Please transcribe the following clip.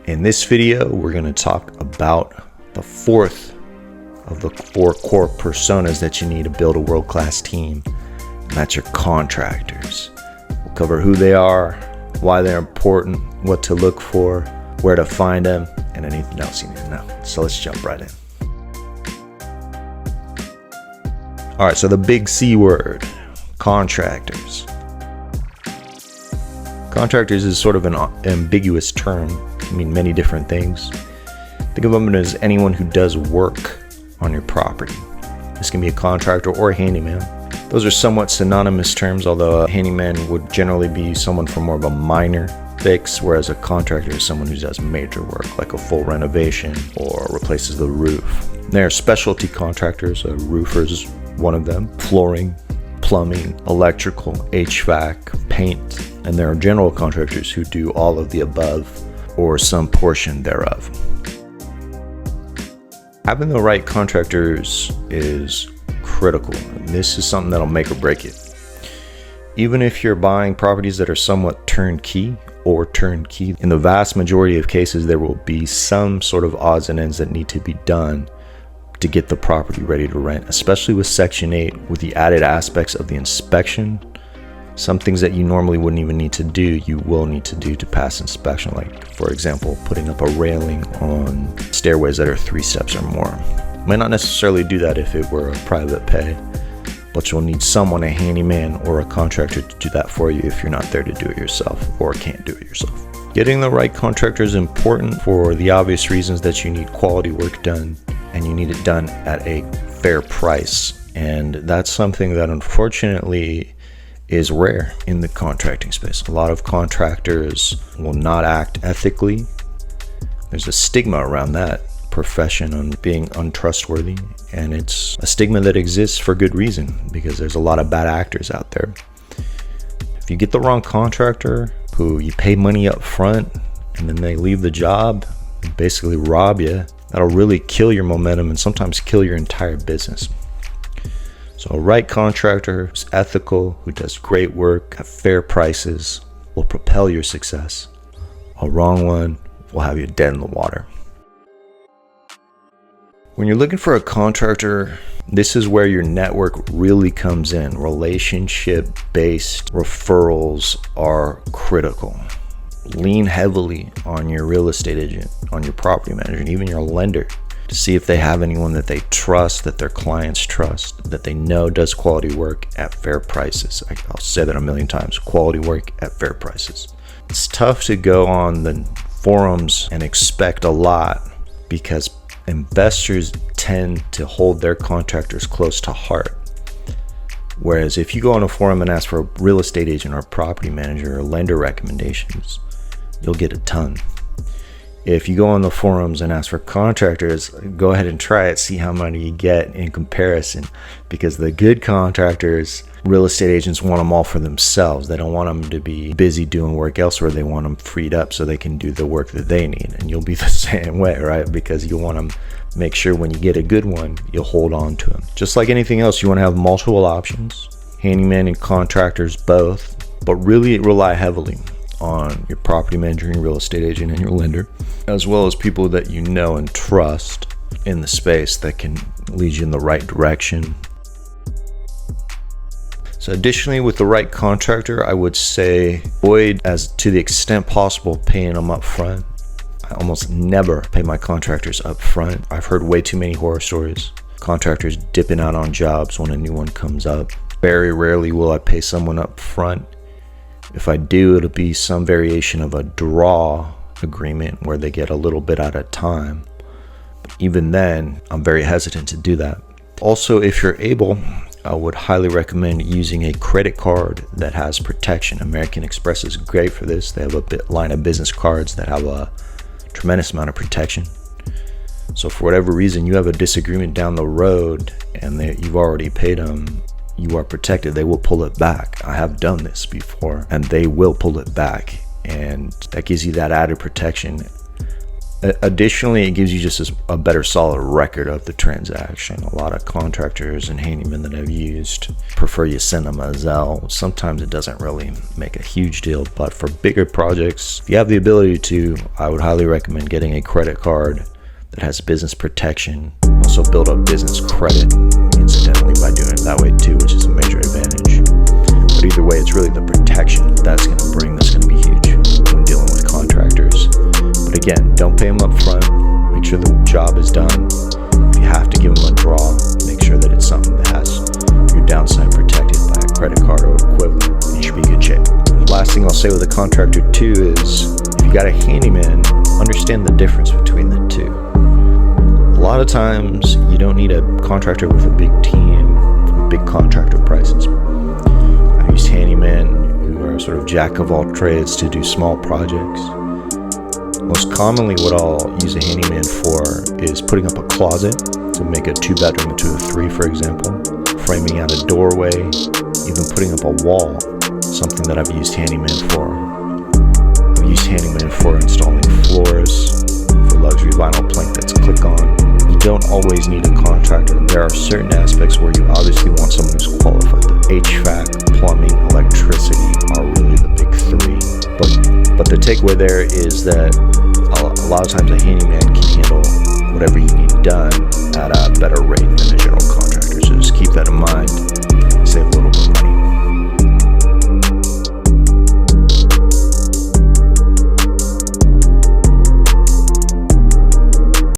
In this video, we're going to talk about the fourth of the four core personas that you need to build a world-class team, and that's your contractors. We'll cover who they are, why they're important, what to look for, where to find them, and anything else you need to know. So let's jump right in. All right, so the big C word, contractors. Contractors is sort of an ambiguous term. It can mean many different things. Think of them as anyone who does work on your property. This can be a contractor or a handyman. Those are somewhat synonymous terms, although a handyman would generally be someone for more of a minor fix, whereas a contractor is someone who does major work, like a full renovation or replaces the roof. There are specialty contractors, a roofer is one of them, flooring, plumbing, electrical, HVAC, paint, and there are general contractors who do all of the above or some portion thereof. Having the right contractors is critical, and this is something that'll make or break it. Even if you're buying properties that are somewhat turnkey, in the vast majority of cases, there will be some sort of odds and ends that need to be done to get the property ready to rent, especially with Section 8, with the added aspects of the inspection. Some things that you normally wouldn't even need to do, you will need to do to pass inspection, like, for example, putting up a railing on stairways that are 3 steps or more. Might not necessarily do that if it were a private pay, but you'll need someone, a handyman or a contractor, to do that for you if you're not there to do it yourself or can't do it yourself. Getting the right contractor is important for the obvious reasons that you need quality work done and you need it done at a fair price. And that's something that unfortunately is rare in the contracting space. A lot of contractors will not act ethically. There's a stigma around that profession on being untrustworthy, and it's a stigma that exists for good reason because there's a lot of bad actors out there. If you get the wrong contractor who you pay money up front and then they leave the job and basically rob you, that'll really kill your momentum and sometimes kill your entire business. So a right contractor who's ethical, who does great work at fair prices, will propel your success. A wrong one will have you dead in the water. When you're looking for a contractor, this is where your network really comes in. Relationship-based referrals are critical. Lean heavily on your real estate agent, on your property manager, and even your lender to see if they have anyone that they trust, that their clients trust, that they know does quality work at fair prices. I'll say that a million times, quality work at fair prices. It's tough to go on the forums and expect a lot because investors tend to hold their contractors close to heart. Whereas if you go on a forum and ask for a real estate agent or a property manager or lender recommendations, you'll get a ton. If you go on the forums and ask for contractors, go ahead and try it, see how many you get in comparison, because the good contractors, real estate agents want them all for themselves. They don't want them to be busy doing work elsewhere. They want them freed up so they can do the work that they need. And you'll be the same way, right? Because you want to make sure when you get a good one, you'll hold on to them. Just like anything else, you want to have multiple options, handyman and contractors both, but really rely heavily on your property manager, your real estate agent, and your lender, as well as people that you know and trust in the space that can lead you in the right direction. So additionally, with the right contractor, I would say avoid, as to the extent possible, paying them up front. I almost never pay my contractors up front. I've heard way too many horror stories. Contractors dipping out on jobs when a new one comes up. Very rarely will I pay someone up front. If I do, it'll be some variation of a draw agreement where they get a little bit at a time. But even then, I'm very hesitant to do that. Also, if you're able, I would highly recommend using a credit card that has protection. American Express is great for this. They have a line of business cards that have a tremendous amount of protection. So for whatever reason, you have a disagreement down the road and you've already paid them, you are protected. They will pull it back. I have done this before, and they will pull it back, and that gives you that added protection. Additionally, it gives you just a better solid record of the transaction. A lot of contractors and handymen that I've used prefer you send them a Zelle. Sometimes it doesn't really make a huge deal, but for bigger projects, if you have the ability to, I would highly recommend getting a credit card that has business protection. Also build up business credit incidentally by doing it that way too, which is a major advantage. But either way, it's really the protection that's going to be huge when dealing with contractors. But again, don't pay them up front. Make sure the job is done. If you have to give them a draw, make sure that it's something that has your downside protected by a credit card or equivalent. You should be in good shape. Last thing I'll say with a contractor too is, if you got a handyman, understand the difference between the two. A lot of times, you don't need a contractor with a big team, with big contractor prices. I've used handymen who are sort of jack of all trades to do small projects. Most commonly, what I'll use a handyman for is putting up a closet to make a 2-bedroom into a 3, for example, framing out a doorway, even putting up a wall, something that I've used handyman for. I've used handyman for installing floors, for luxury vinyl plank that's click-on. You don't always need a contractor. There are certain aspects where you obviously want someone who's qualified. The HVAC, plumbing, electricity are really the big 3. But the takeaway there is that a lot of times a handyman can handle whatever you need done at a better rate than a general contractor. So just keep that in mind. Save a little